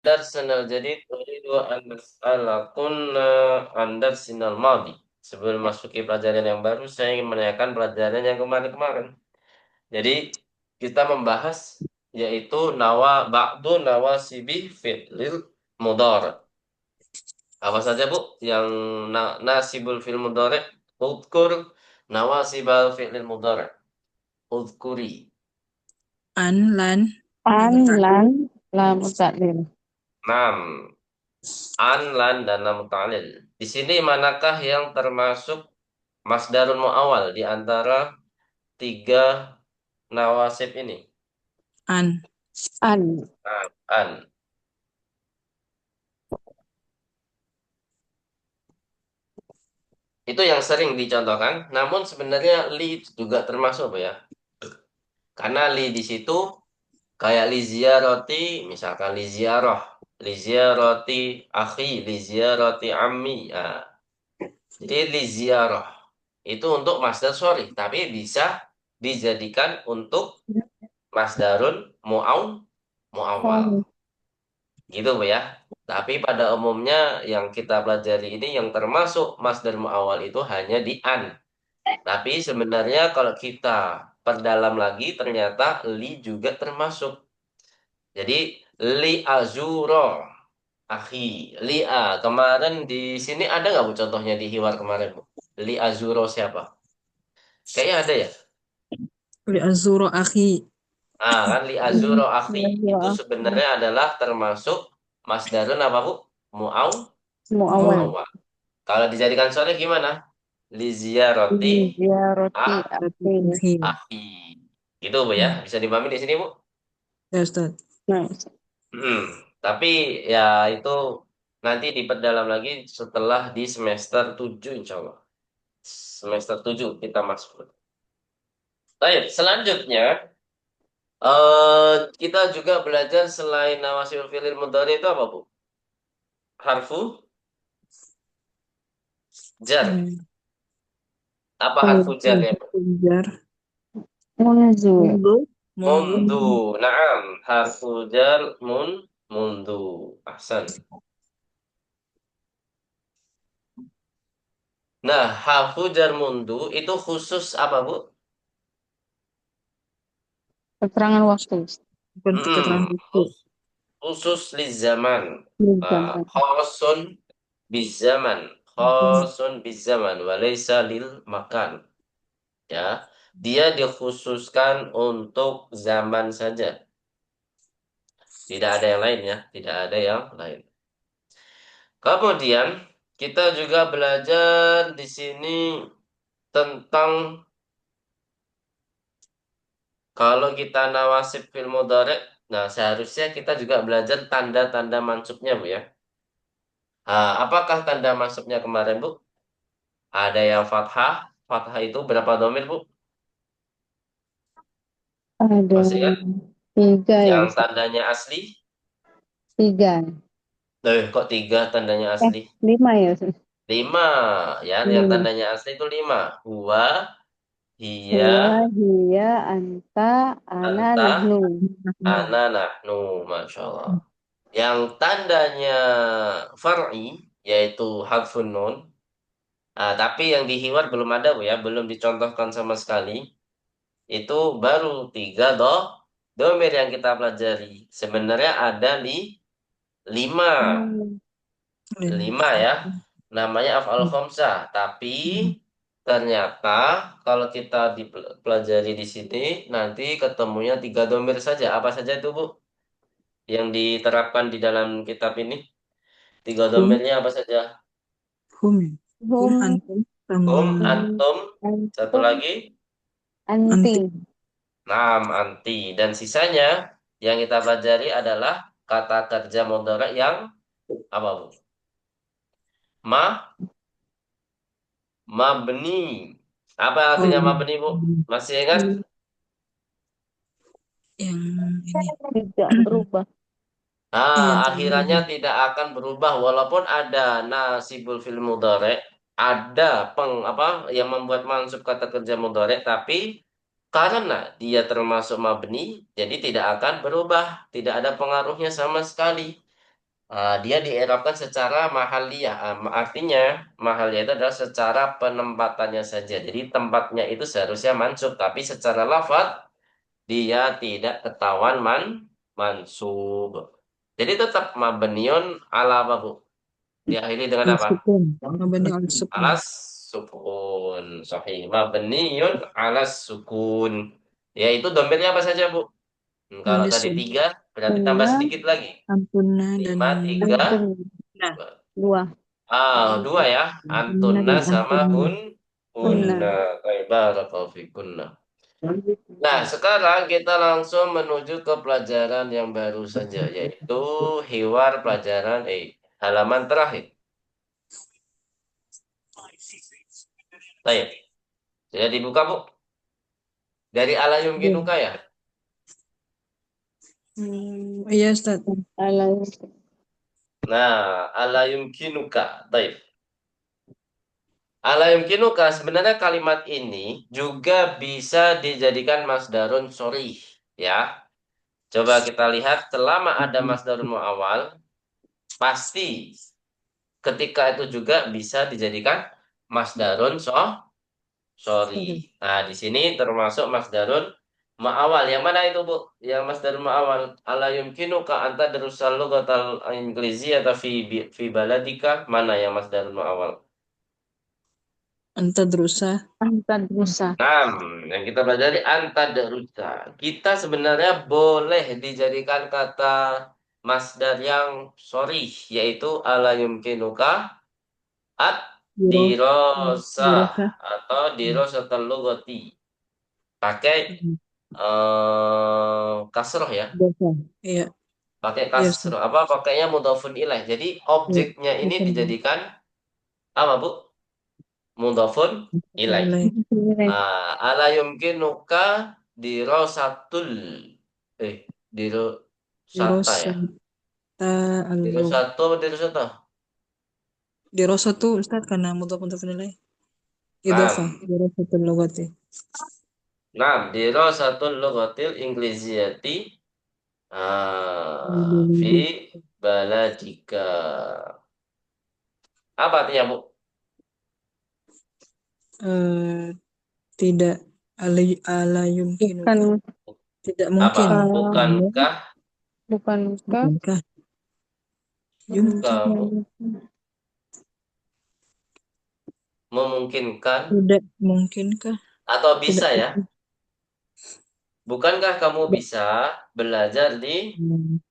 Darsanal jadi turidu an nas'ala kunna an darsinal madi. Sebelum masuki pelajaran yang baru, saya ingin menanyakan pelajaran yang kemarin-kemarin. Jadi kita membahas yaitu ba'du nawasibi fi'lil mudhari. Apa saja Bu yang nasibul fi'l mudhari? Udkur nawasibal fi'lil mudhari. Udkuri. An, lan, An, lamun ta'lil. lan, lam taklil. Nam. An, lan, dan lam ta'lil. Di sini manakah yang termasuk masdarun mu'awwal di antara tiga nawasib ini? An. An, Nah, an. Itu yang sering dicontohkan. Namun sebenarnya li juga termasuk Bu ya. Karena li di situ kayak li ziyarati, misalkan li ziyarati akhi, li ziyarati ammi. Nah, jadi li ziyarah itu untuk masdar sorry, tapi bisa dijadikan untuk masdarun muawwal. oh, Gitu Bu ya. Tapi pada umumnya yang kita pelajari ini yang termasuk masdar muawwal itu hanya di an. Tapi sebenarnya kalau kita perdalam lagi ternyata li juga termasuk. Jadi li azuro akhi, li a. Kemarin di sini ada nggak Bu contohnya di hiwar kemarin Bu? Li azuro siapa? Kayaknya ada ya. Li azuro akhi. Ah kan li azuro akhi itu ya, sebenarnya adalah termasuk masdarun apa Bu? Muaw semua awal. Mu'awwal. muawwal. Kalau dijadikan sore gimana? Li ziyarati Iya, roti ah Berarti api. akhi. akhi. Gitu Bu ya. Hmm. Bisa dipahami di sini Bu? Ya, Ustaz. Nah, Hmm. Tapi ya itu nanti diperdalam lagi setelah di semester 7 insya Allah. Semester 7 kita masuk. Baik, selanjutnya kita juga belajar selain nawasil fi'il mudhari itu apa, Bu? Harfu jar. Hmm. Apa harfu jar kunci. ya, Bu? Jar. Munzu. Mundu. Mundu. Mundu. Naam, harfu jar mundu. Ahsan. Nah, harfu jar mundu itu khusus apa, Bu? Keterangan waktu. Seperti keterangan itu. Khusus li zaman. Zaman. Khosun bizaman. Khosun bizaman. Walaysa lil makan. Ya, dia dikhususkan untuk zaman saja. Tidak ada yang lain ya. Tidak ada yang lain. Kemudian kita juga belajar di sini tentang kalau kita nawasib fil mudhari. Nah, seharusnya kita juga belajar tanda-tanda mansubnya, Bu ya. Apakah tanda mansubnya kemarin, Bu? Ada yang fathah. Fathah itu berapa domir, Bu? Ada Masih kan? tiga ya, Yang Ustaz. tandanya asli? Tiga. Kok tiga tandanya asli? Lima ya, Ustaz. Lima. Ya, yang Lima. tandanya asli itu lima. Huwa, hiya, Huwa, hiya, anta, ana, anta, nahnu. ana, nahnu. Masya Allah. Yang tandanya far'i, yaitu harfun nun. Tapi yang di hiwar belum ada, Bu ya. Belum dicontohkan sama sekali. Itu baru tiga domir yang kita pelajari. Sebenarnya ada lima. Hmm. Lima. Lima ya. Namanya af'al khamsah. Tapi ternyata kalau kita dipelajari di sini nanti ketemunya tiga domir saja. Apa saja itu, Bu? Yang diterapkan di dalam kitab ini. Tiga Hum. domirnya apa saja? Hum. Hum Hum, antum. Sama Antum. Satu antum, lagi. anti. anti. Nam, anti. Dan sisanya yang kita pelajari adalah kata kerja mudhari yang apa, Bu? Ma, mabni. Apa Oh, artinya mabni, Bu? Masih ingat? yang ini. Tidak berubah. Yang Akhirannya tadi. tidak akan berubah walaupun ada nasibul fil mudhari, ada apa yang membuat mansub kata kerja mudhari, tapi karena dia termasuk mabni, jadi tidak akan berubah, tidak ada pengaruhnya sama sekali. Dia dierapkan secara mahaliyah. Artinya mahaliyah itu adalah secara penempatannya saja. Jadi tempatnya itu seharusnya mansub, tapi secara lafaz dia tidak ketahuan mansub. Jadi tetap mabniun ala apa, Bu? Diakhiri dengan apa? Al-sukun. Mabani al-sukun. Alas sukun. Sahih. Mabniun alas sukun. Yaitu domirnya apa saja, Bu? Kalau tadi Yunisun. 3, berarti tambah Kunna, sedikit lagi. Antuna dan 5, 3, antun, nah. 2. 2 ya. Antuna Antunna dan sama antuna. Kunna. hunna. Barakallahu fikunna. Nah, sekarang kita langsung menuju ke pelajaran yang baru saja, yaitu hiwar pelajaran halaman terakhir. Baik, sudah dibuka, Bu? Dari Alayum Kinuka ya? Iya, Ustaz. Alam. Nah, Alayum Kinuka. Baik. Alayum Kinuka, sebenarnya kalimat ini juga bisa dijadikan masdarun sorry, ya. Coba kita lihat, selama ada masdarun mu'awal, pasti ketika itu juga bisa dijadikan masdarun sorry. Nah, di sini termasuk masdarun ma'awal. Yang mana itu, Bu? Yang masdarun ma'awal. Ala yumkinuka anta darusal lughatal inglizi atau fi baladika. Mana yang masdarun ma'awal? Anta drusa. Antad Musa. Nah, yang kita pelajari anta darussa. Kita sebenarnya boleh dijadikan kata masdar yang sorry, yaitu ala yumkinuka at Diro. dirosah Dirosa. atau dirosatul lughati. Pakai kasroh ya, Dosa. Iya. pakai Iya, Ustaz. kasroh apa pakainya mudhofun ilaih. Jadi Iya. objeknya ini Bukan. dijadikan apa, Bu? Mudhofun ilaih. Nilai. Ala yumkinuka dirosatul eh dirosata Dirosa. ya, Al-lug. dirosatu apa dirosata. Dirosa tuh Ustaz karena mudhaf untuk nilai. Idhofah. Nah, Dirosatul lugati. nah dirosatul lughatil ingliziyati fi baladika. Apa artinya, Bu? Eh, tidak ala Bukan, yumkinuka. Tidak Apa? mungkin. Bukankah bukankah Bukankah yumkin? kamu memungkinkan Tidak mungkinkah? atau Tidak bisa ya? mungkin. Bukankah kamu bisa belajar di Hmm.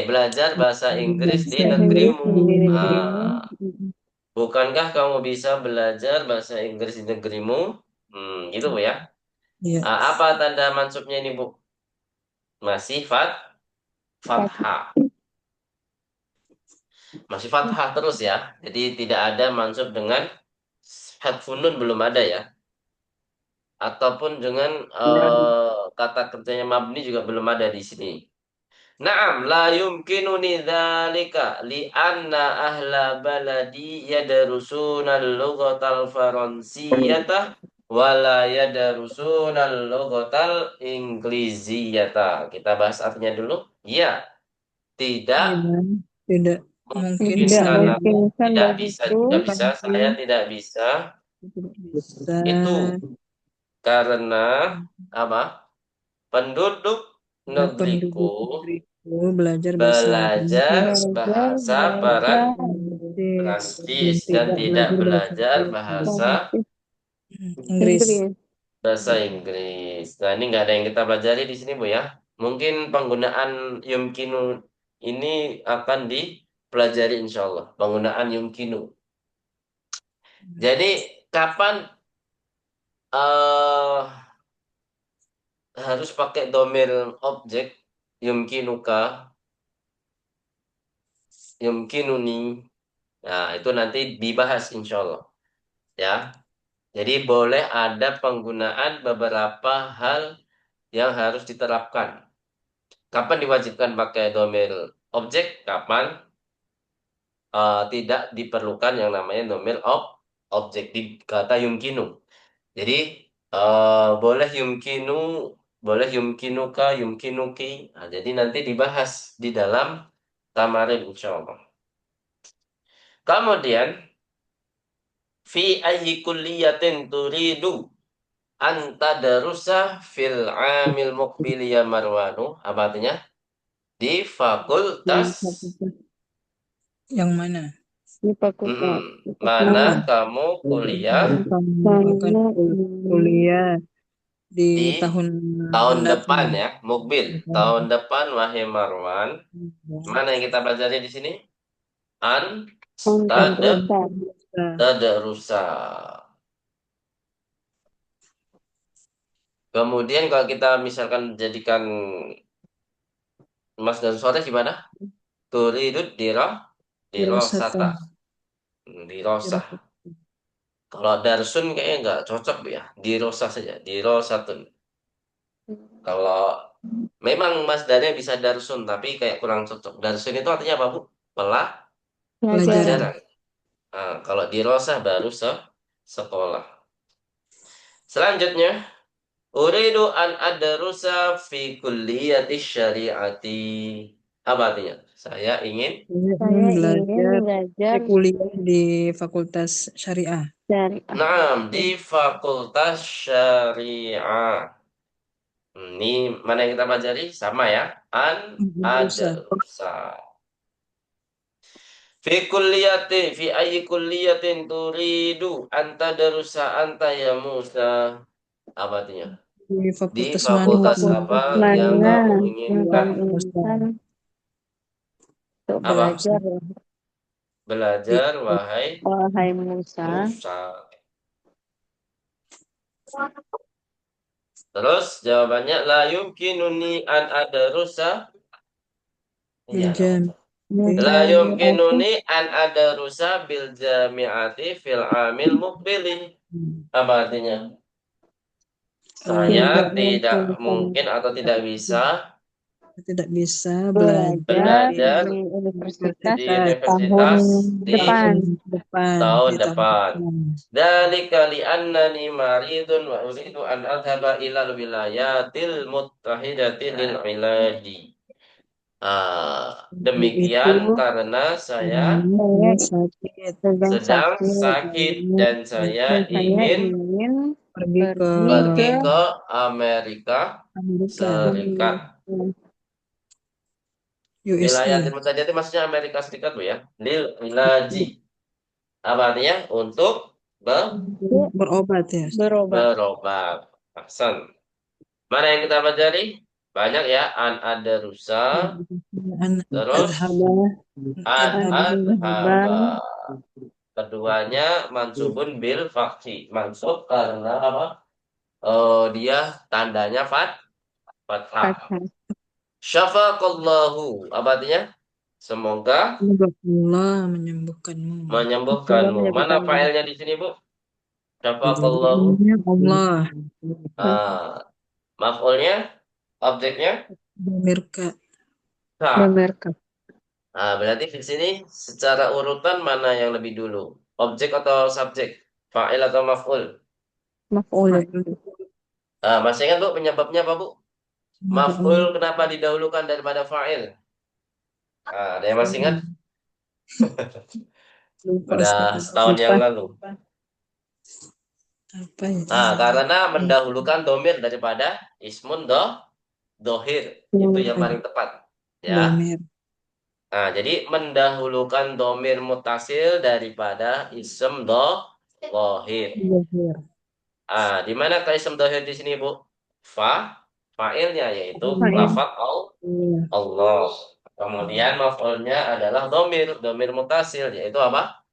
belajar bahasa Inggris di Bahasa Inggris negerimu? di di negerimu? Ah, bukankah kamu bisa belajar bahasa Inggris di negerimu? Gitu, Bu ya. ya. Apa tanda mansubnya ini, Bu? Masih fathah. Masih fathah terus ya. Jadi tidak ada mansub dengan hadfun nun, belum ada ya. Ataupun dengan kata kerjanya mabni juga belum ada di sini. Naam, la yumkinuni dzalika li anna ahla baladi yadrusuna al-lughatal faransiyyata wa la yadrusuna al-lughatal ingliziyata. Kita bahas artinya dulu. Ya, tidak Tidak, tidak mungkin Tidak memungkinkan saya aku, memungkinkan tidak bisa bagiku juga bisa, saya tidak bisa tidak bisa itu karena apa? Penduduk negeriku penduduk negeriku belajar bahasa belajar Prancis belajar bahasa bahasa Prancis dan Perancis dan tidak tidak belajar bahasa belajar bahasa Perancis, Inggris. Inggris. Inggris. Nah, ini nggak ada yang kita pelajari di sini, Bu ya. Mungkin penggunaan yumkinu ini akan dipelajari insya Allah. Penggunaan yumkinu. Jadi kapan eh harus pakai domir objek yumkinuka, yumkinuni. Nah, itu nanti dibahas insya Allah. Ya. Jadi boleh ada penggunaan beberapa hal yang harus diterapkan. Kapan diwajibkan pakai domir objek, kapan tidak diperlukan yang namanya domir objek di kata yumkinu. Jadi boleh yumkinu, boleh yumkinuka, yumkinuki. Nah, jadi nanti dibahas di dalam Tamarin insyaallah. Kemudian fi ayyi kulliyatin turidu anta darusa fil amil muqbil ya Marwanu. Apa artinya? Di Di fakultas fakultas. Yang mana? Di fakultas. mana Oh, kamu kuliah kamu akan Kamu ingin kuliah di di tahun tahun mendatang. depan ya, mukbil. Tahun depan wahai Marwan. Mana yang kita pelajari di sini? An konten tada rusak. tadarusa. Kemudian kalau kita misalkan jadikan Mas dan Sore gimana? Turidud dirosata. Dirosatan. Dirosah. Kalau darsun kayaknya nggak cocok Bu ya. Dirosah saja. Dirosatun. Kalau memang Mas Dania bisa darsun, tapi kayak kurang cocok. Darsun itu artinya apa Bu? Pelajaran. Pelajaran. Pelajaran. Nah, kalau dirosah baru sekolah. Selanjutnya, uridu an adrusa fi kulliyati syariati. Apa artinya? Saya ingin Saya ingin Saya ingin belajar belajar kuliah di Fakultas Syariah. syariah. di Fakultas Syariah. Ini mana yang kita pelajari? Sama ya. An Rusa. adrusa. Fi kulliyati fi ayyi kulliyatin turidu anta darusa anta ya Musa. Apa artinya? Di Di fakultas mana fakultas kamu apa yang Mana kamu yang inginkan? kamu inginkan untuk Apa? belajar, di Belajar, wahai wahai Musa? Musa. Terus jawabannya la yumkinuni an adarusa. Iya, nggak Biljam. apa-apa. La Mujamiati yumkinuni an adarusa bil jami'ati fil amil muqbili. Apa artinya? Saya tidak tidak mungkin mungkin atau tidak bisa tidak bisa belajar belajar di belajar di universitas di universitas tahun universitas di tahun depan. depan, tahun di tahun depan. depan. Dzalika li annani maridun wa uridu an adhaba ilal wilayatil muttahidati lil iladi. Itu Demikian karena saya Saya karena sakit sedang sedang sakit sakit dan saya dan saya ingin ingin pergi ke pergi pergi ke ke Amerika Amerika, Serikat. USA. Wilayatil muttahidati maksudnya Amerika Serikat Bu ya. Lil iladi. Apa artinya? Untuk Berobat ya, Ustaz. berobat. berobat. Ahsan. Mana yang kita pelajari? Banyak ya. An ada rusa. An Terus adhaba an adhaba adhaba. Ban Keduanya mansubun bil faksi. Mansub karena apa? Dia tandanya fathah. kacang. Syafaqallahu. Apa artinya? Semoga semoga Allah menyembuhkanmu. Coba menyembuhkanmu. Mana menyebutkanmu. failnya di sini, Bu? Syafaqallahu. Allah Ah, maf'ulnya, objeknya, Amerika. ka. Amerika. Nah, berarti di sini secara urutan mana yang lebih dulu? Objek atau subjek? Fa'il atau maf'ul? Maf'ul. Masih ingat, Bu, penyebabnya apa, Bu? Semoga Maf'ul Allah kenapa didahulukan daripada fa'il? Ada yang masih ingat? lupa Udah Ustaz. setahun yang lalu. Apa itu? Karena mendahulukan domir daripada ismun dohir. Itu yang paling tepat. Ya. Domir. Jadi mendahulukan domir mutasil daripada ism dohir. Domir. Di mana ism dohir di sini, Bu? Fa'ilnya yaitu Fa'il. lafaz Iya. Allah. Kemudian maf'ulnya adalah domir mutasil yaitu apa?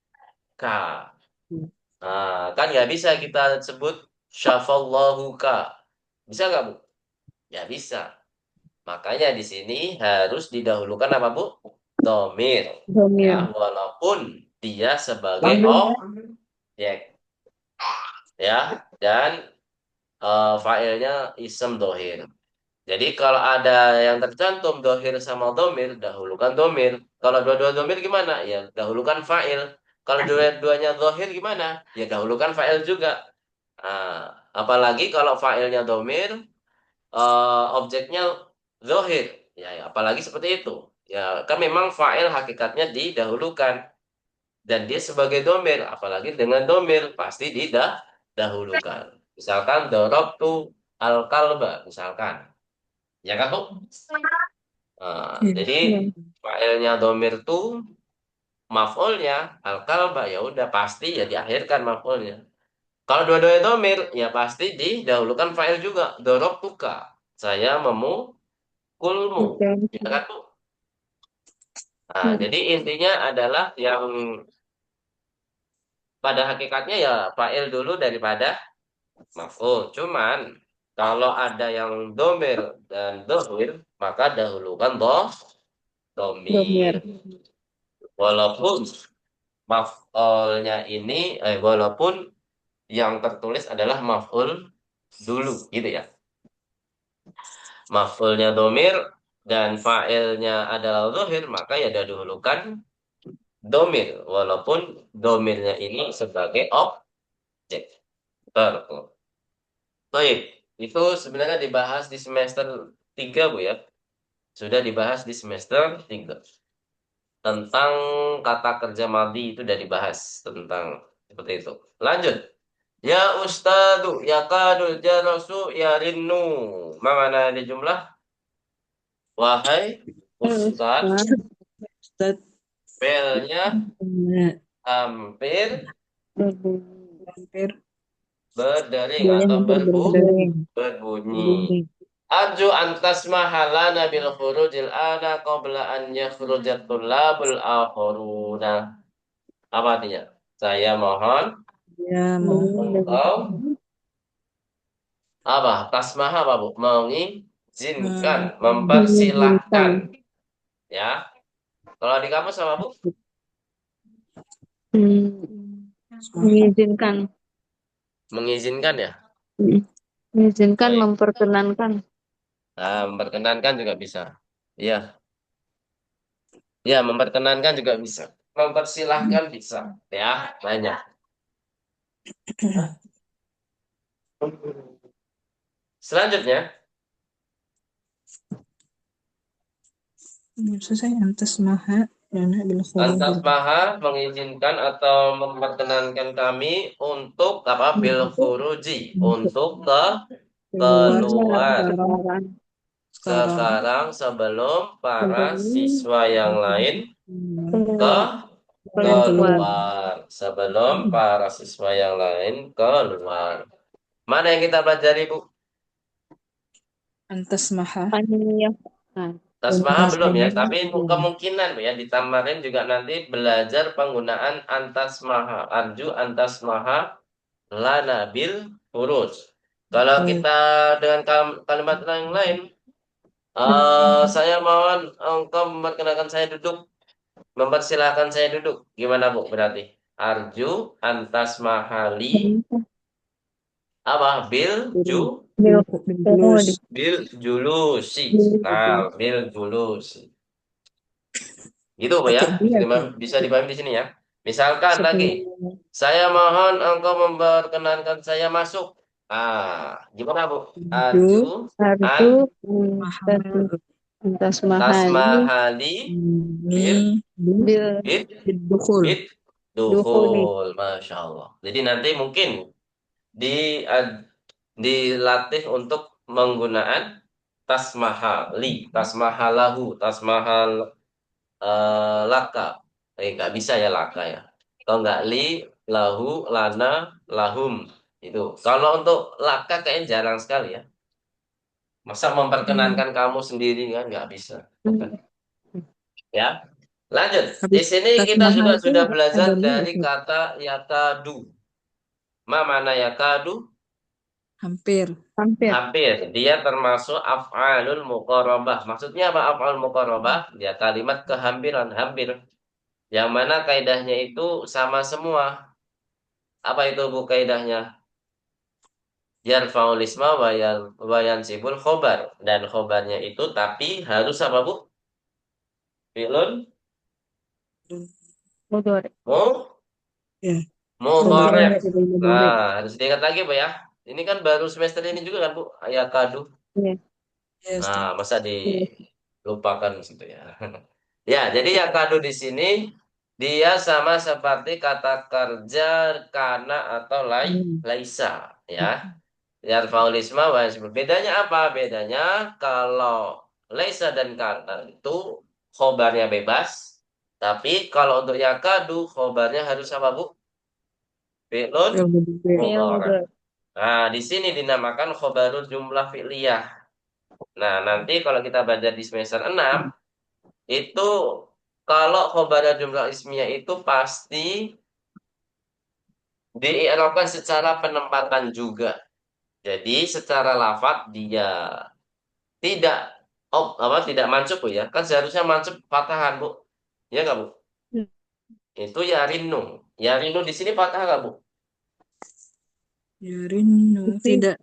Ka. Kan nggak bisa kita sebut syafallahu ka. Bisa nggak, Bu? Nggak bisa. Makanya di sini harus didahulukan apa, Bu? Domir. Ya, Domir. walaupun dia sebagai objek. Ya, dan fa'ilnya ism dohir. Jadi kalau ada yang tercantum dohir sama domir, dahulukan domir. Kalau dua-dua domir gimana? Ya dahulukan fa'il. Kalau dua-duanya dohir gimana? Ya dahulukan fa'il juga. Apalagi kalau fa'ilnya domir, objeknya dohir. Ya, apalagi seperti itu. Ya, kan memang fa'il hakikatnya didahulukan. Dan dia sebagai domir, apalagi dengan domir, pasti didahulukan. Misalkan dorobtu al-kalba, misalkan. Ya kan, Bu? Nah, Iya. jadi Iya. fa'ilnya domir tuh maf'ulnya al-kalba, ya udah pasti ya diakhirkan maf'ulnya. Kalau dua-duanya domir, ya pasti didahulukan fa'il juga. Dorobtuka, saya memukulmu. Oke. Ya kan, Bu? Nah, Hmm. jadi intinya adalah yang pada hakikatnya ya fa'il dulu daripada maf'ul. Cuman kalau ada yang domir dan dohir, maka dahulukan domir. Domir. Walaupun maf'ulnya ini, walaupun yang tertulis adalah maf'ul dulu, gitu ya. Maf'ulnya domir dan fa'ilnya adalah dohir, maka ya dahulukan domir. Walaupun domirnya ini sebagai objek. Betul. Baik, itu sebenarnya dibahas di semester 3 Bu ya. Sudah dibahas di semester 3. Tentang kata kerja maldi itu sudah dibahas tentang seperti itu. Lanjut. Ya ustadu, ya kadul jarasu, ya rinnu. Mana di jumlah? Wahai Terus, ustad, Ustaz, belnya nah, hampir hampir berdering boleh atau hampir berdering. berbunyi. Arju antas mahalana bil khurujil ana qabla an yakhrujat tullabul akhiruna. Apa artinya? Saya mohon ya mau engkau apa? Tasmaha apa, Bu? Mengizinkan, Mengizinkan. mempersilahkan. Ya. Kalau di kamus sama Bu? Hmm, semangat. mengizinkan. Mengizinkan ya. Hmm. Mengizinkan, Baik. memperkenankan. Nah, memperkenankan juga bisa. Iya. Ya, memperkenankan juga bisa. Mempersilahkan bisa. Ya, banyak. Selanjutnya, Selesai antas maha dana bil antas khurujil. maha mengizinkan atau memperkenankan kami untuk apa? Bil khuruji, Untuk untuk keluar keluar Sekarang. sekarang. sekarang sebelum para Sebelum siswa yang lain ke keluar. Kalian keluar. Keluar. keluar, sebelum para siswa yang lain keluar. Mana yang kita pelajari, Bu? Antas maha Aniya. Nah, Tasmaha belum ya, Tasmaha tapi kemungkinan Bu, ya ditamarin juga nanti belajar penggunaan antasmaha, arju antasmaha lana bil huruf. Kalau baik. kita dengan kalimat yang lain, saya mohon engkau memperkenalkan saya duduk, mempersilahkan saya duduk. Gimana Bu berarti? Arju antasmahali apa? bil Bil julus. pengemudi. Bil julusi. Nah, bil julusi. Gitu Bu ya. Pakai dia tuh. Bisa dipahami di sini ya. Misalkan lagi, Sebelum saya mohon engkau memperkenankan saya masuk. Ah, gimana Bu? Ju Arju Arju an maha Antas mahali tasmahali ni bil bil bil bid bidukul. bid dukhuli. dukhul. Masya Allah. Jadi nanti mungkin di dilatih untuk menggunaan tasmahali, tasmahalahu, tasmahal laka. Nggak bisa ya laka ya. Kalau nggak li, lahu, lana, lahum. Itu. Kalau untuk laka kayaknya jarang sekali ya. Masa Hmm. memperkenankan kamu sendiri kan nggak bisa. Hmm. Ya. Lanjut. Di Habis sini tas kita maha itu sudah belajar ada dua dari tuh. kata yakadu. Ma mana yakadu? Hampir. Hampir. Hampir. Dia termasuk af'alul muqarabah. Maksudnya apa af'alul muqarabah? Ya kalimat kehampiran, hampir. Yang mana kaidahnya itu sama semua. Apa itu Bu kaidahnya? Yarfa'ul isma wa yansibul khobar. Dan khobarnya itu tapi harus apa Bu? Fi'lun Mudhari. mu Ya, mudhari'. mudhari itu mudhari. Nah, harus diingat lagi Bu ya. Ini kan baru semester ini juga kan Bu, ayat kadu. Iya. Ya, Nah, Ustaz. masa Iya. dilupakan situ ya. Ya, jadi yakadu di sini dia sama seperti kata kerja kana atau laisa, ya. Yarfaul isma wa yasbut. Bedanya apa? Bedanya kalau laisa dan kana itu khobarnya bebas, tapi kalau untuk yakadu khobarnya harus apa, Bu? Fi'lun Fi'il mudhari'. Yang mudhari'. mudah. Nah, di sini dinamakan khobarul jumlah fi'liyah. Nah, nanti kalau kita belajar di semester 6 itu kalau khobarul jumlah ismiyah itu pasti dii'rabkan secara penempatan juga. Jadi secara lafadz dia tidak tidak mansub, Bu, ya. Kan seharusnya mansub fatahan, Bu. Ya nggak, Bu? Itu yarinu. Yarinu di sini fathah nggak, Bu? Yarinu. Itu Tidak.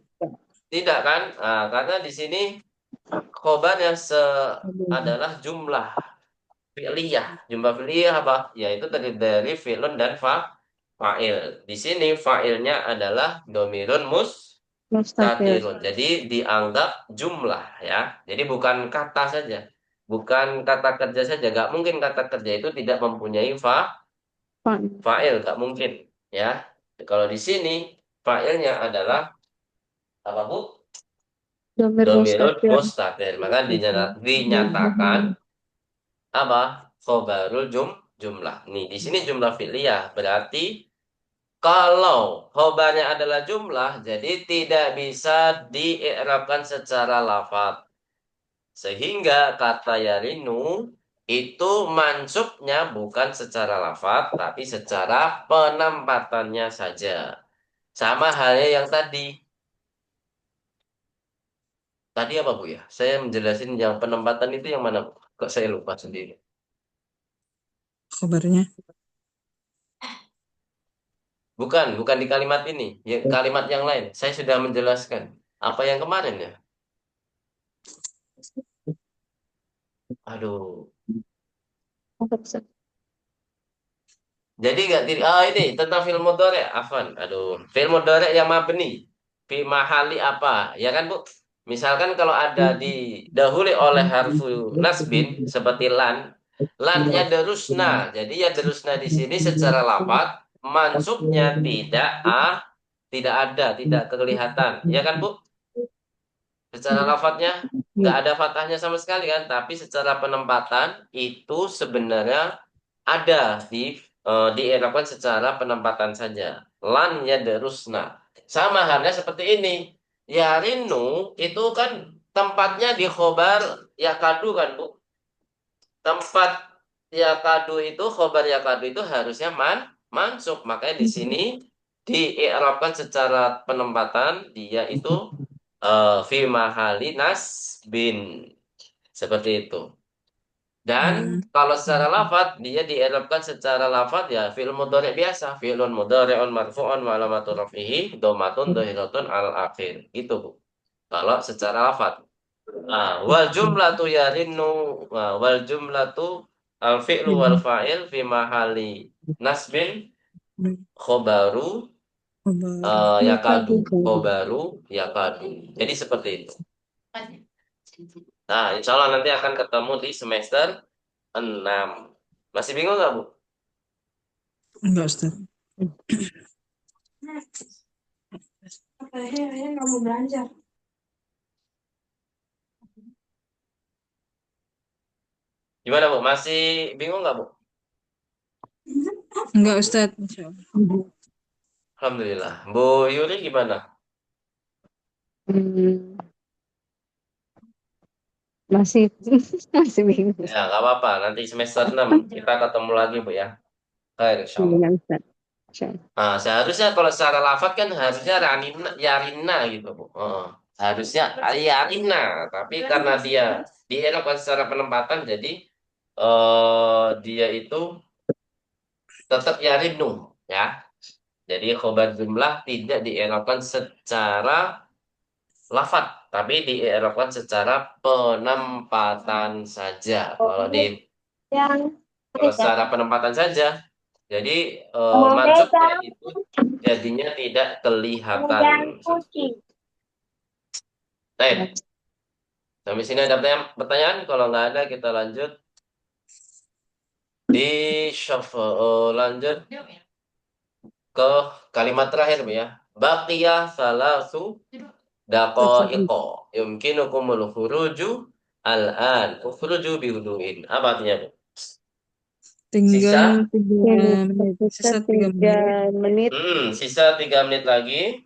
Tidak kan? Nah, karena di sini khobarnya adalah jumlah fi'liyah. Jumlah fi'liyah apa? Yaitu terdiri dari fi'lun dan fa'il. Di sini fa'ilnya adalah domirun mustaqil. mustatirun. Jadi dianggap jumlah, ya. Jadi bukan kata saja. Bukan kata kerja saja. Gak mungkin kata kerja itu tidak mempunyai Pak. fa'il. Gak mungkin, ya. Kalau di sini fa'ilnya adalah apa, Bu? Domir Domirun mustaqil. mustatir. Maka dinyatakan apa? Khobarul jumlah. Nih, di sini jumlah fi'liyah. Berarti kalau khobarnya adalah jumlah, jadi tidak bisa dii'rabkan secara lafadz. Sehingga kata yarinu itu mansubnya bukan secara lafadz, tapi secara penempatannya saja. Sama halnya yang tadi. Tadi apa, Bu, ya? Saya menjelasin yang penempatan itu yang mana, Bu? Kok saya lupa sendiri. Kabarnya. Bukan di kalimat ini. Ya, kalimat yang lain. Saya sudah menjelaskan. Apa yang kemarin, ya? Aduh. Apa bisa? Jadi nggak diri. Ah, ini tentang film mudhari. Afan. Aduh. Film mudhari yang mabni. Fi mahali apa? Ya kan, Bu? Misalkan kalau ada didahului oleh harfu nasbin seperti lan, lannya derusna. Jadi ya derusna di sini secara lafaz mansubnya tidak ada, tidak kelihatan. Ya kan, Bu? Secara lafadznya nggak ada fathahnya sama sekali kan, tapi secara penempatan itu sebenarnya ada diedarkan secara penempatan saja. Lan ya derusna. Sama halnya seperti ini. Yarinu itu kan tempatnya di khobar yakadu kan, Bu. Tempat yakadu itu khobar yakadu itu harusnya mansub. Makanya di sini diedarkan secara penempatan dia itu fi mahali nasbin seperti itu. Dan Hmm. kalau secara lafadz dia diedarkan secara lafadz ya fi'il mudhari biasa, fi'lun mudhari'un marfu'un wa alamatu raf'ihi dhammatun dhahiratun al akhir. Gitu, Bu. Kalau secara lafadz. Wal jumlatu yarinu wal jumlatu al fi'lu wal fa'il fi mahali nasbin khobaru Kabar. yakadu, khobaru yakadu. Jadi seperti itu. Nah, insya Allah nanti akan ketemu di semester 6. Masih bingung nggak, Bu? Enggak, Ustaz. Ayah nggak mau belanja. Gimana, Bu? Masih bingung nggak, Bu? Enggak, Ustaz. Insya Allah. Alhamdulillah. Bu Yuri gimana? Hmm, masih masih bingung. Ya, nggak apa-apa. Nanti semester 6 kita ketemu lagi, Bu, ya. Baik, insya Allah. Dengan Ustaz. Insyaallah. Nah, seharusnya kalau secara lafaz kan harusnya ranina, yarina gitu, Bu. Harusnya yarina. Tapi karena dia dielakkan secara penempatan, jadi dia itu tetap yarinu, ya. Jadi khobar jumlah tidak dierokan secara lafat, tapi dierokan secara penempatan saja. Yang Kalau secara penempatan saja, jadi mansubnya itu jadinya tidak kelihatan. Baik, sampai sini ada pertanyaan? Kalau nggak ada, kita lanjut. Di shuffle lanjut ke kalimat terakhir Bu ya. Baqiyah salasu Daqa'iq. daqaiqo yumkinukumul khuruju al-an. Ukhruju biwudu'in. Apa artinya Bu? Tinggal Sisa? 3 menit. Sisa Sisa 3 3 menit. menit Sisa 3 menit lagi.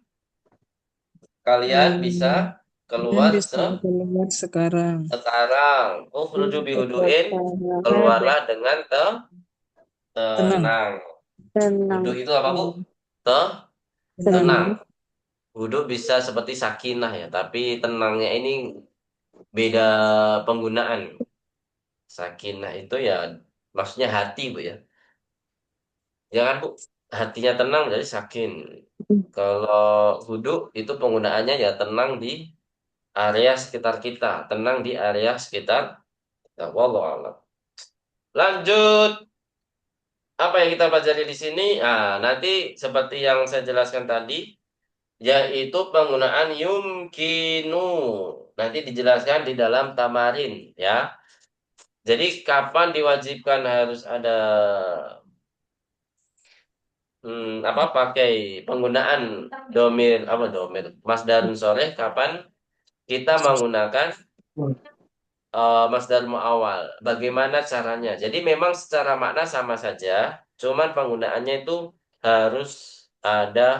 Kalian bisa Eh, kalian keluar bisa keluar sekarang. sekarang. Ukhruju biwudu'in. sekarang Keluarlah dengan Tenang. tenang. tenang. Wudhu itu apa Bu? Tenang. Tenang. Tenang. Wudhu bisa seperti sakinah ya, tapi tenangnya ini beda penggunaan. Sakinah itu ya maksudnya hati Bu ya. Jangan Bu, hatinya tenang jadi sakin. Kalau wudhu itu penggunaannya ya tenang di area sekitar kita, tenang di area sekitar kita. Wallahu a'lam. Lanjut, apa yang kita pelajari di sini? Ah, nanti seperti yang saya jelaskan tadi, yaitu penggunaan yumkinu. Nanti dijelaskan di dalam tamarin ya. Jadi kapan diwajibkan harus ada apa pakai penggunaan domir apa domir masdarun soleh kapan kita menggunakan masdar muawwal. Bagaimana caranya? Jadi memang secara makna sama saja, cuman penggunaannya itu harus ada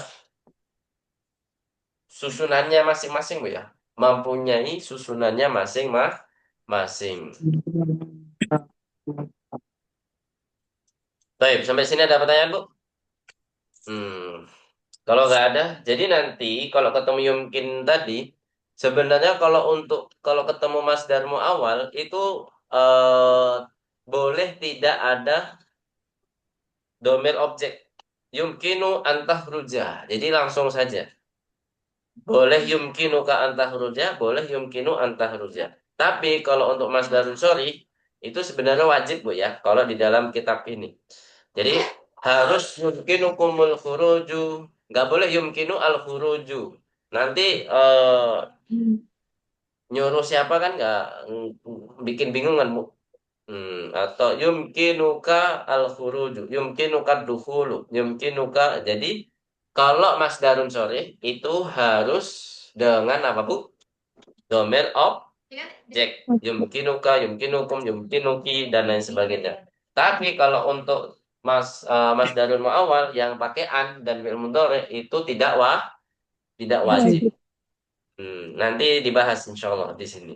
susunannya masing-masing, Bu ya. Mempunyai susunannya masing-masing. Baik, sampai sini ada pertanyaan, Bu? Hmm, kalau nggak ada, jadi nanti kalau ketemu yumkin tadi, sebenarnya kalau ketemu masdar muawwal itu boleh tidak ada domir objek. Yumkinu antah ruja. Jadi langsung saja. Boleh yumkinu ka antah ruja, boleh yumkinu antah ruja. Tapi kalau untuk masdarun sorry, itu sebenarnya wajib Bu ya, kalau di dalam kitab ini. Jadi harus yumkinu kumul khuruju. Nggak boleh yumkinu al khuruju. Nanti nyuruh siapa kan nggak bikin bingung kan Bu. Atau yumkinuka al-khuruju, yumkinuka dukhulu, yumkinuka. Jadi kalau masdarun sore itu harus dengan apa Bu? Domir objek. Yumkinuka, yumkinukum, yumkinuki dan lain sebagainya. Tapi kalau untuk masdarun muawwal yang pakai an dan fi'il mudhari itu tidak wajib. Wajib. Nanti dibahas insya Allah di sini.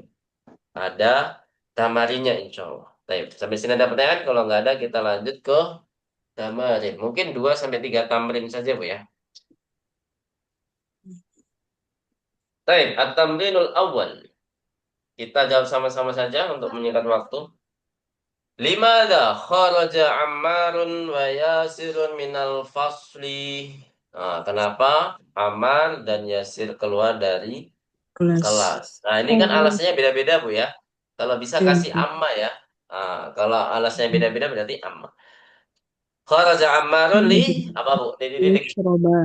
Ada tamarinya insya Allah. Baik, sampai sini ada pertanyaan. Kalau nggak ada, kita lanjut ke tamarin. Mungkin 2 sampai 3 tamrin saja, Bu ya. Baik, at-tamrinul awal. Kita jawab sama-sama saja untuk menyingkat waktu. Limada kharaja Ammarun wa Yasirun minal fasli. Nah, kenapa Ammar dan Yasir keluar dari Kelas. kelas? Nah, ini kan alasannya beda-beda, Bu ya. Kalau bisa Ya. kasih amma ya. Nah, kalau alasannya beda-beda berarti amma. Kharaja Ammarun li apa Bu? Titik-titik. Yashroba.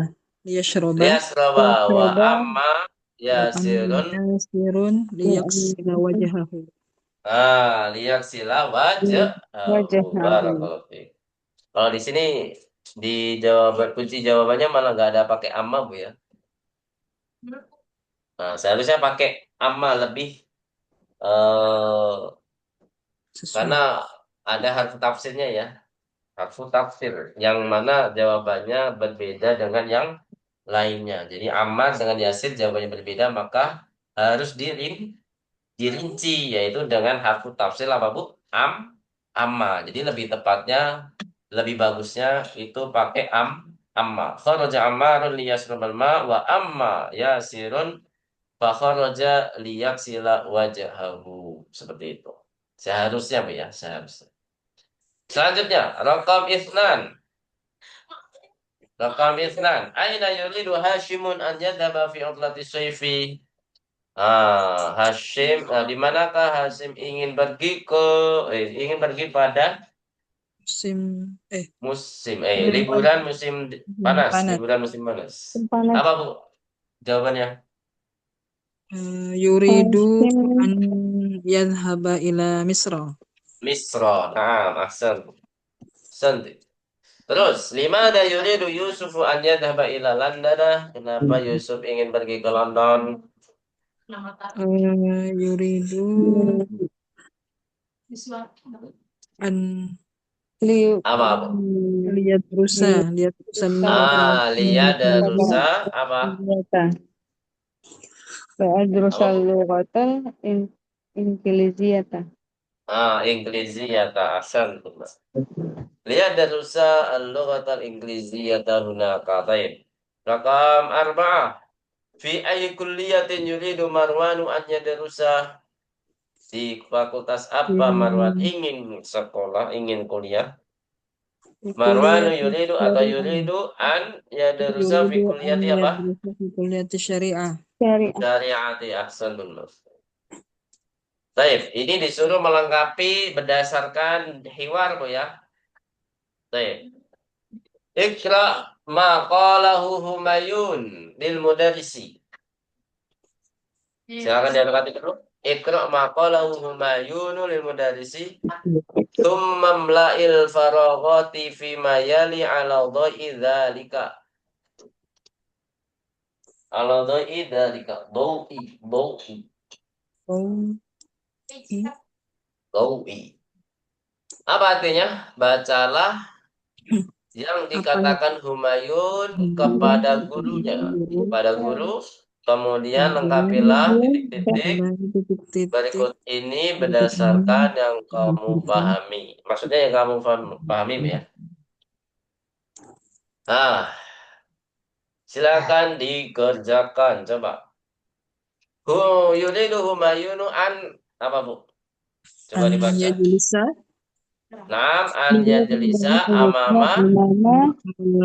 Yashroba. Liyasroba wa Coba amma Wa amma yasirun. yasirun liyaksila wajahahu. Liyak sila wajah. wajahku. Barakallahu fiik. Kalau di sini di jawaban kunci jawabannya malah nggak ada pakai amma Bu ya. Nah, seharusnya pakai amma lebih eh karena Sesuai. ada harfu tafsirnya ya. Harfu tafsir yang mana jawabannya berbeda dengan yang lainnya. Jadi Ammar dengan Yasir jawabannya berbeda, maka harus dirinci yaitu dengan harfu tafsir apa Bu? Amma. Jadi lebih tepatnya lebih bagusnya itu pakai amma. Kharaja Ammarun liyashrabal ma wa amma Yasirun fa kharaja liyaksila wajhahu. Seperti itu. Seharusnya Bu ya, seharusnya. Selanjutnya, rakam isnan. Rakam isnan. Aina yuridu Hashimun an yadhaba fi utlati sayfi. Hashim, di manakah Hashim ingin pergi pada Musim musim musim liburan musim panas, panas. liburan musim panas. Panas. Apa Bu jawabannya? Yuridu Musim an yadhhaba ila Misra. Misra. Nah, ahsan. Santi. Terus, limada yuridu Yusufu an yadhhaba ila London? Kenapa Yusuf ingin pergi ke London? Yuridu an Liu. Apa, Bu? lihat rusa, lihat rusa Liyadarusa apa? Apa, Fa'adrusal Bu? lughatal inqiliziyata. Inggrisiyata ahsantum. Liyadarusa al-lughata al-inggrisiyata hunaka. Taib. Rakam arba'ah. Fi ayyi kulliyatin yuridu Marwanu an yadarusa? Di fakultas apa Marwan ingin sekolah, ingin kuliah? kuliah Marwanu yuridu atau syariah. yuridu an yadarusa fi Yuridu an kulliyati apa? yadrusa fi kuliah syariah. Syariah. Syariati ahsanul mas. Baik, ini disuruh melengkapi berdasarkan hiwar, Bu ya. Baik. Ikra ma qalahu Humayun lil mudarrisi. Silakan diangkat dulu. Ikra ma qalahu Humayun lil mudarrisi. Tsumma mla'il faraghati fi ma yali ala dha'i dzalika. Ala dha'i dzalika. Dha'i. Oh, Dha'i. Apa artinya? Bacalah yang apa dikatakan Humayun kepada gurunya. Kepada guru. Kemudian lengkapilah titik-titik titik-titik berikut ini berdasarkan yang kamu pahami. Maksudnya yang kamu pahami ya. Nah, silakan dikerjakan. Coba. Yuridu Humayunu an apa, Bu? Coba an dibaca. yajlisa Naam an yajlisa amama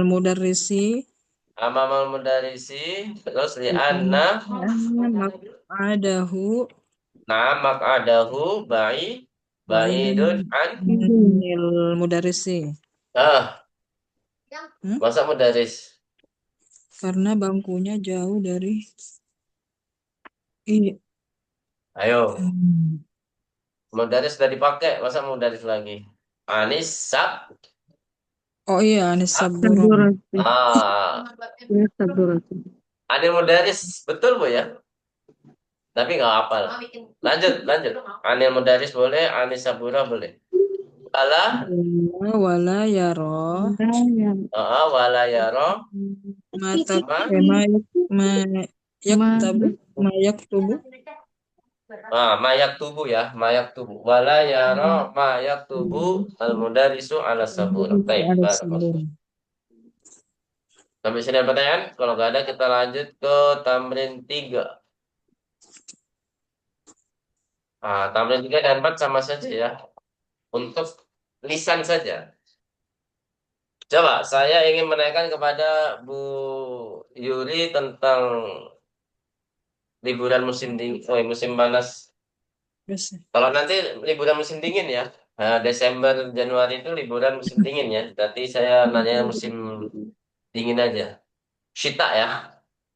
mudarrisi amamal mudarisi terus li anna adahu naam maq'adahu ba'idun an anil mudarrisi. ah Hmm? masa mudaris. Karena bangkunya jauh dari iya. Ayo, mudaris sudah dipakai, masa mudaris lagi? Anis sab Oh iya, Anis ah, Saburon. Sabdurati. ah. Ya, sabdurati. Anil mudaris betul, Bu ya? Tapi nggak hafal. Lanjut. Anil mudaris boleh, anis sabura boleh. Wala, Wala yaro Nah, yang wala yaro, mata ma, ma ma yaktabu ma yaktubu mayak tubuh ya, mayak tubuh. Wala yaro, mayak tubuh, al mudarisu ala sabura. Baik, ada barakallahu. sabun. Sampai sini ada pertanyaan? Kalau nggak ada, kita lanjut ke tamrin 3. Tamrin 3 dan 4 sama saja ya. Untuk lisan saja. Coba, saya ingin menanyakan kepada Bu Yuri tentang liburan musim dingin, musim panas. Terus Kalau nanti liburan musim dingin ya, Desember, Januari itu liburan musim dingin ya. Nanti saya nanya musim dingin aja. Shita ya,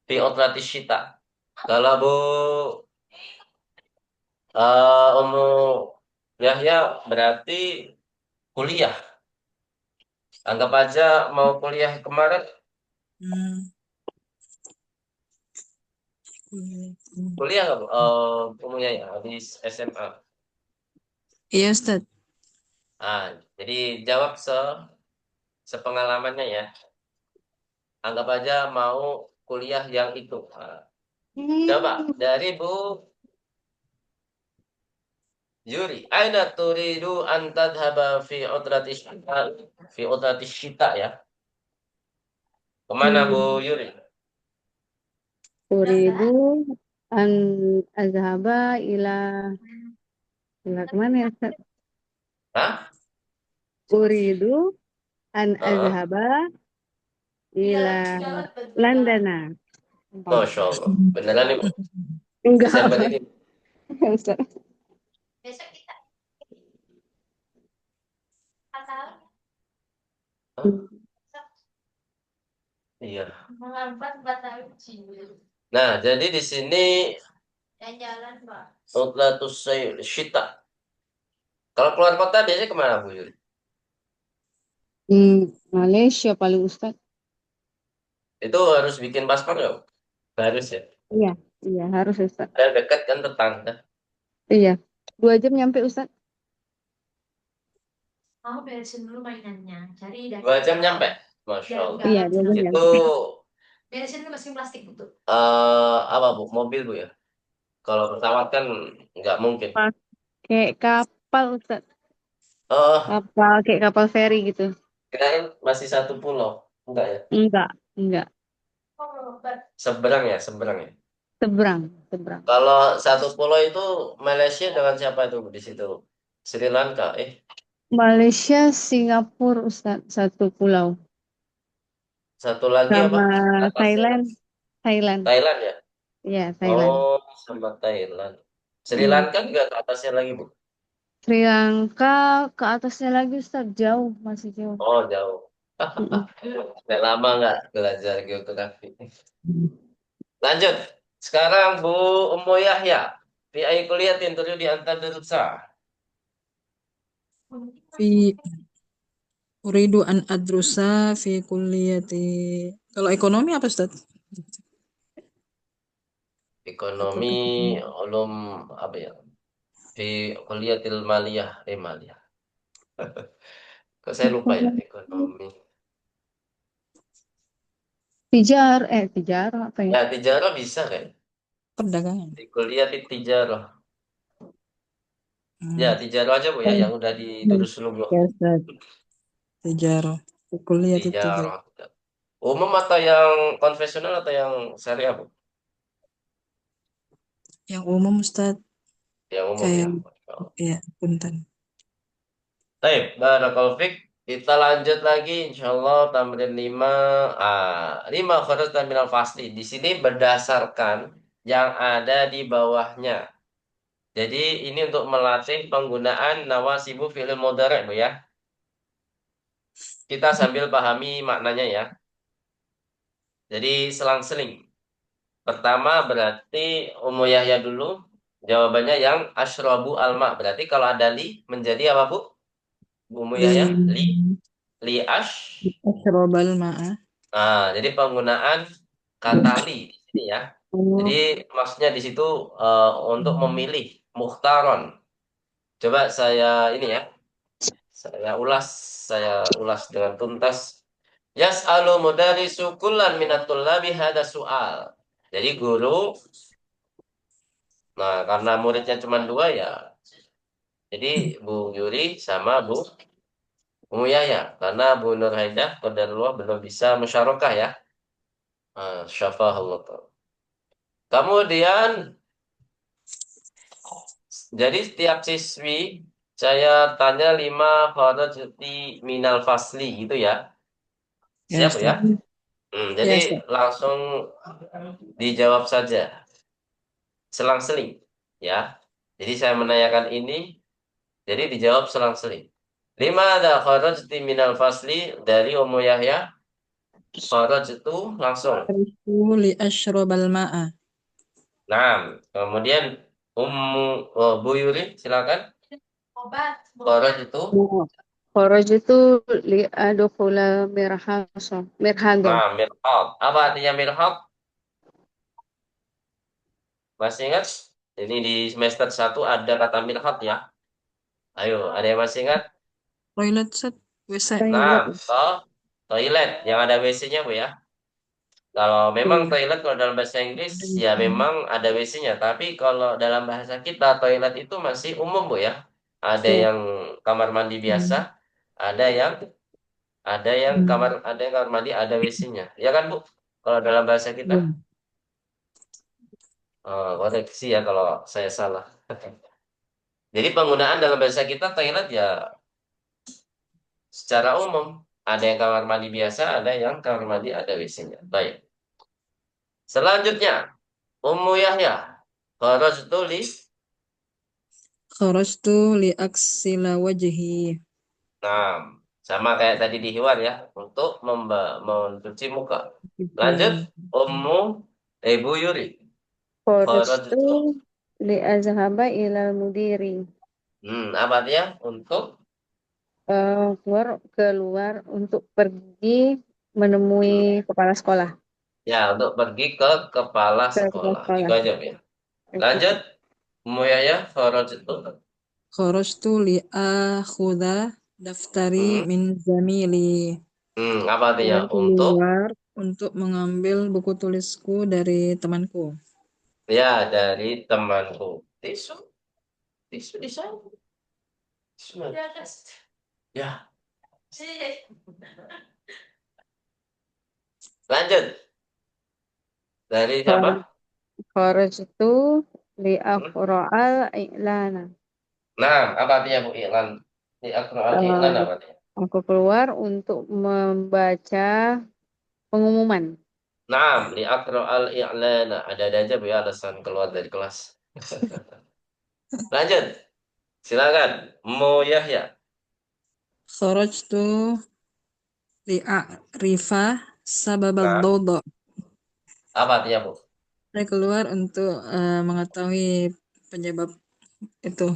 fi otrati shita. Kalau Bu Umu Yahya berarti kuliah. Anggap aja mau kuliah kemarin, hmm, kuliah nggak Bu? Umu Yahya habis SMA. iya Ustaz. Jadi jawab sepengalamannya ya. Anggap aja mau kuliah yang itu. Coba dari Bu Yuri, aina turidu an tadhhaba fi utrati syita? Fi utrati syita ya. Kemana Bu Yuri? uridu an azhaba ila kemana ya, Ustaz? Hah? Uridu an Heeh. azhaba ila Landana. Masya Allah. Beneran nih Bu? Enggak, Desember ini. Ustaz. Hah? Iya. Nah, jadi di sini utlatus syita. Kalau keluar kota biasanya kemana Bu Yuri? Malaysia paling Ustadz. Itu harus bikin paspor nggak, Bu? Harus ya. Iya, iya harus Ustadz. Dan dekat kan tetangga. Iya, 2 jam nyampe Ustadz. Kamu beresin dulu mainannya. Cari dari 2 jam nyampe. Masya dari Allah. Iya, dalam 2 jam Itu nyampe. beresin dulu mesin plastik betul. apa, Bu? Mobil, Bu, ya? Kalau pesawat kan nggak mungkin. Pakai kapal Ustadz. Oh, Kayak kapal feri gitu. kirain masih satu pulau. Enggak ya? Enggak. Oh, Seberang ya, seberang ya. Seberang, seberang. Kalau satu pulau itu Malaysia dengan siapa itu, Bu, di situ? Sri Lanka, Malaysia, Singapura Ustadz, satu pulau. satu lagi apa? Sama Atasnya apa? Thailand, Thailand. Thailand ya? Iya, Thailand. Oh, sama Thailand. Sri Mm. Lanka juga ke atasnya lagi, Bu. Sri Lanka ke atasnya lagi Ustadz, jauh, masih jauh. Oh, jauh. Mm-mm. Udah lama nggak belajar geografi. Lanjut. Sekarang Bu Ummu Yahya. Fi ayyi kuliyatin turidu an tadrusa? Fi uridu an adrusa fi kulliyati. Kalau ekonomi apa, Ustaz? Atau Ekonomi, ulum apa ya? Fi kuliyatil maliyah, maliyah. Kok saya lupa ya ekonomi. Tijar apa ya? Ya, tijarah bisa kan? perdagangan? Di kuliah tijarah. Ya, Hmm. tijarah aja, Bu, ya, yang udah ditulis dulu, Bu. Ya, Ustadz. Tijarah. Fi kulliyati tijarah. Tijarah. Umum atau yang konvensional atau yang syariah, Bu? Yang umum, Ustaz, Yang umum kayak ya. ya, punten. Baik, barakallahu fik. Kita lanjut lagi, insya Allah tamrin 5. 5 kharaj minal fasli. Di sini berdasarkan yang ada di bawahnya. Jadi ini untuk melatih penggunaan nawasibu fi'il mudhari', Bu, ya. Kita sambil pahami maknanya ya. Jadi selang-seling. Pertama berarti Ummu Yahya dulu. Jawabannya yang asyrabu alma. Berarti kalau ada li menjadi apa, Bu? Bu Ummu Li Yahya, li ash. asyrabal ma'a. Nah, jadi penggunaan kata li di sini ya. Jadi Oh, maksudnya di situ untuk memilih mukhtaron. Coba saya ini ya, saya ulas, saya ulas dengan tuntas. Yas'alu mudarisu kullan minatul labi hada su'al. Jadi guru, nah karena muridnya cuma dua ya, jadi Bu Yuri sama Bu Ummu Yahya. Karena Bu Nur Haidah qadarullah belum bisa musyarakah ya. Syafahullah. Kemudian, jadi setiap siswi saya tanya 5 kharajati minal fasli gitu ya. Ya, Siap ya? Ustaz. Jadi Ya, Ustaz. langsung dijawab saja. Selang-seling ya. Jadi saya menanyakan ini, jadi dijawab selang-seling. 5 ada kharajati minal fasli dari Ummu Yahya. Kharaj itu langsung. Arifu li asyrabal ma'a. Nah, kemudian Bu Yuri silakan. Obat. Kharaj itu. Kharaj itu li'adkhula mirhado. Nah, mirhab. Apa artinya mirhab? Masih ingat? Ini di semester 1 ada kata mirhab ya. Ayo, ada yang masih ingat? Toilet, Ustaz. WC. Nah, Toilet. toilet yang ada WC-nya, Bu, ya. Kalau memang Iya. toilet kalau dalam bahasa Inggris ya memang ada WC-nya. Tapi kalau dalam bahasa kita toilet itu masih umum, Bu, ya. Ada Iya. yang kamar mandi biasa, Hmm. ada yang ada yang kamar mandi ada WC-nya. Ya kan, Bu? Kalau dalam bahasa kita. Ya. Koreksi ya kalau saya salah. Jadi penggunaan dalam bahasa kita toilet ya secara umum. Ada yang kamar mandi biasa, ada yang kamar mandi ada WC-nya. Baik. Selanjutnya, Ummu Yahya. Kharajtu li. Kharajtu li aksila wajhi. Nah, sama kayak tadi di Hiwar ya. Untuk mencuci muka. Lanjut, Ummu Ibu Yuri. Kharajtu Kharajtu. li'azhaba ilal mudiri. Apa dia? Untuk keluar untuk pergi menemui kepala sekolah. Ya, untuk pergi ke kepala Ke kepala sekolah. Itu sekolah. aja, Bu, ya. Oke. Lanjut. Muya kharaj itu. Kharajtu li akhudha daftari Hmm. min zamili. Apa artinya? Saya Untuk, keluar untuk mengambil buku tulisku dari temanku. ya, dari temanku. Tisu. Tisu di sana. Tisu mana? Di atas. Ya, Sini. lanjut. Dari siapa? Kharajtu li Hmm? aqra'al i'lana. Nah, apa artinya, Bu? Iklan. Di akroal iklan Eh, apa artinya? aku keluar untuk membaca pengumuman. Naam, li akroal i'lana. Ada aja, Bu, ya, alasan keluar dari kelas. Lanjut. Silakan. Mu Yahya. Kharajtu li a'rifa sababal Nah, dawda. apa artinya, Bu? Saya keluar untuk mengetahui penyebab itu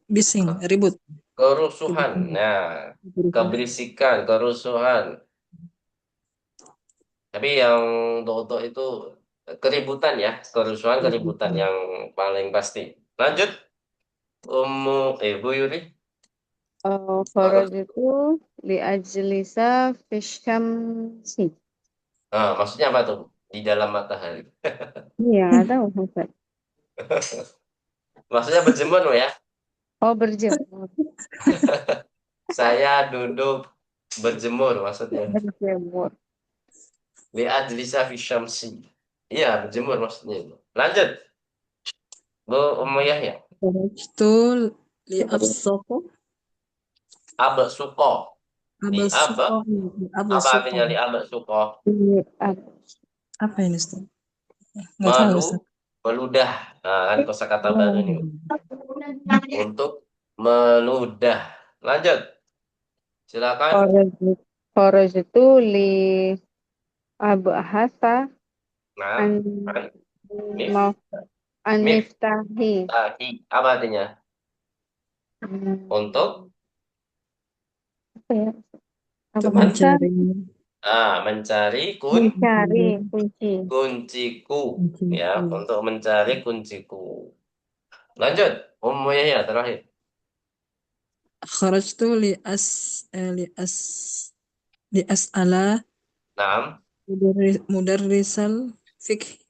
bising, ribut. Kerusuhan. Kebisingan. Nah, keberisikan, kerusuhan. Tapi yang Toto itu keributan ya, kerusuhan, keributan yang paling pasti. Lanjut, Bu Yuri. Kharajtu li ajlisa fisyamsi. Nah, maksudnya apa tuh? Di dalam matahari. Iya, nggak tahu Ustaz. Maksudnya berjemur loh ya. Oh, berjemur. Saya duduk berjemur maksudnya. Berjemur. Lihat Lisa Fisyamsi. Iya, berjemur maksudnya itu. Lanjut, Bu Yahya. Kharajtu li absoko. Abe suko. Li abe. Abasuko. Apa Abasuko. artinya li abe suko? Ini apa? Apa ini, Ustaz? Nggak tahu, Malu, Ustaz. meludah. Nah, kan kosakata baru Oh. nih. Untuk meludah. Lanjut, silakan. Kharajtu li abahasa Nah, an mif, mau mif, aniftahi. tahi. Apa artinya? Untuk Apa ya? Untuk Abahasa mencari mencari mencari kunci. kunciku. Ya, kunciku. untuk mencari kunciku. Lanjut, Yahya terakhir. Kharajtu li as'ala Nah, mudarrisal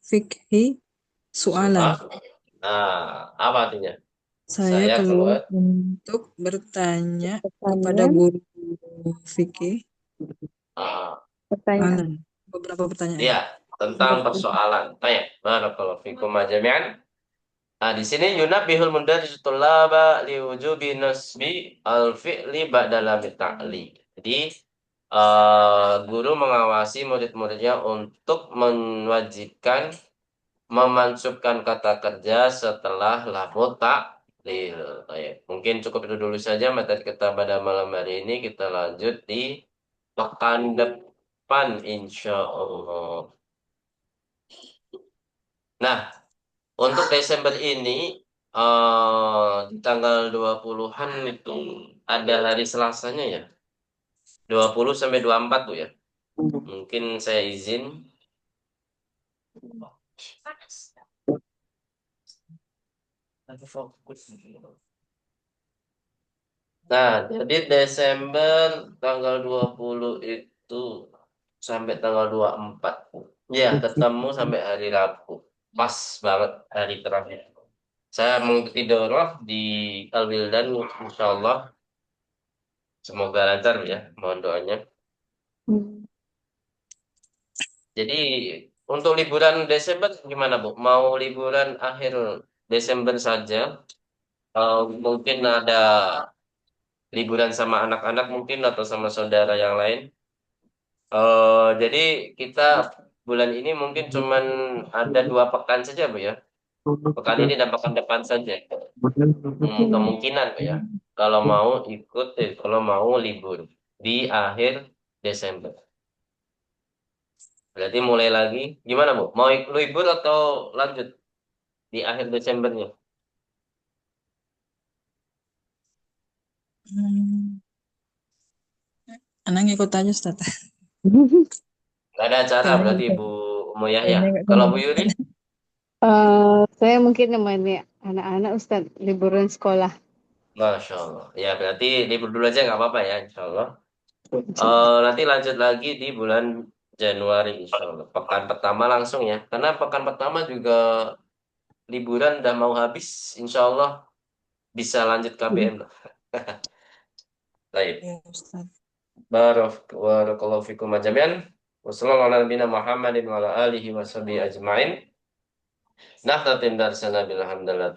fikhi soalan. soal. Nah, apa artinya? Saya Saya keluar keluar. untuk bertanya kepada Pertanyaan, guru fikih Ah, pertanyaan. beberapa pertanyaan. ya, tentang persoalan. Tanya, barakallahu fikum jami'an. Nah, di sini yunabbihul mudarris tullaba liwujubi nasbi al-fi'li ba'da ta'li. Jadi, guru mengawasi murid-muridnya untuk mewajibkan memansubkan kata kerja setelah lam ta'lil. Baik, mungkin cukup itu dulu saja materi kita pada malam hari ini. Kita lanjut di pekan depan, insya Allah. Nah, untuk Desember ini di tanggal 20-an itu ada hari Selasanya ya. 20 sampai 24 Bu ya. Mungkin saya izin. Panas. Lagi fokus. Nah, jadi Desember tanggal 20 itu sampai tanggal 24. Ya, ketemu sampai hari Rabu. Pas banget hari terakhir. Saya mengikuti daurah di Al-Wildan, insya Allah. Semoga lancar ya, mohon doanya. Hmm. Jadi untuk liburan Desember gimana Bu? Mau liburan akhir Desember saja? Mungkin ada liburan sama anak-anak mungkin atau sama saudara yang lain? Jadi kita bulan ini mungkin cuman ada 2 pekan saja Bu ya. Pekan ini dan pekan depan saja. Kemungkinan Bu ya. Kalau mau ikut, kalau mau libur di akhir Desember. Berarti mulai lagi. Gimana Bu? Mau libur atau lanjut di akhir Desembernya? Hmm. Anak ngikut aja Ustaz. Nggak ada acara Kayaknya berarti nggak Bu Umu Yahya. kayaknya nggak Kalau kena. Bu Yuri? Saya mungkin nemani anak-anak Ustaz liburan sekolah. Masya Allah. Ya berarti libur dulu aja nggak apa-apa ya Insya Allah. Insyaallah. Nanti lanjut lagi di bulan Januari Insya Allah. Pekan pertama langsung ya. Karena pekan pertama juga liburan udah mau habis. Insya Allah bisa lanjut KBM lah. Baik. Ya Ustaz. Barakallahu fikum ajamian. Wassalamualaikum warahmatullahi wabarakatuh. Wa ala alihi wa sahbihi ajma'in. Nah, tatim darsana bilhamdalillah.